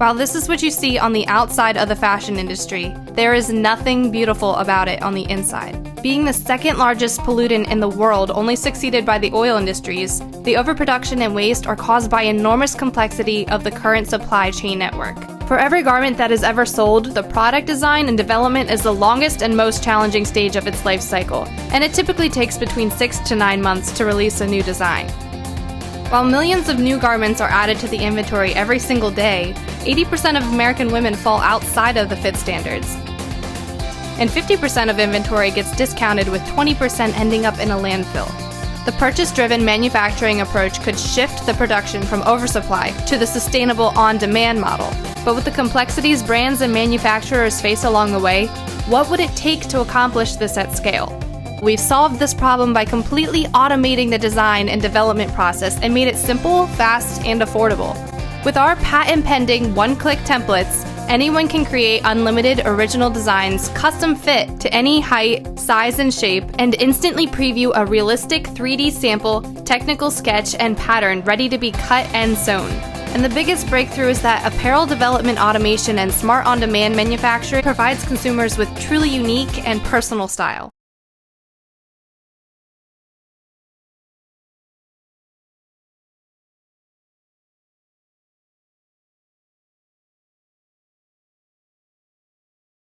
While this is what you see on the outside of the fashion industry, there is nothing beautiful about it on the inside. Being the second largest pollutant in the world, only succeeded by the oil industries, the overproduction and waste are caused by enormous complexity of the current supply chain network. For every garment that is ever sold, the product design and development is the longest and most challenging stage of its life cycle, and it typically takes between 6 to 9 months to release a new design. While millions of new garments are added to the inventory every single day, 80% of American women fall outside of the fit standards. And 50% of inventory gets discounted, with 20% ending up in a landfill. The purchase-driven manufacturing approach could shift the production from oversupply to the sustainable on-demand model. But with the complexities brands and manufacturers face along the way, what would it take to accomplish this at scale? We've solved this problem by completely automating the design and development process and made it simple, fast, and affordable. With our patent-pending one-click templates, anyone can create unlimited original designs, custom fit to any height, size, and shape, and instantly preview a realistic 3D sample, technical sketch, and pattern ready to be cut and sewn. And the biggest breakthrough is that apparel development automation and smart on-demand manufacturing provides consumers with truly unique and personal style.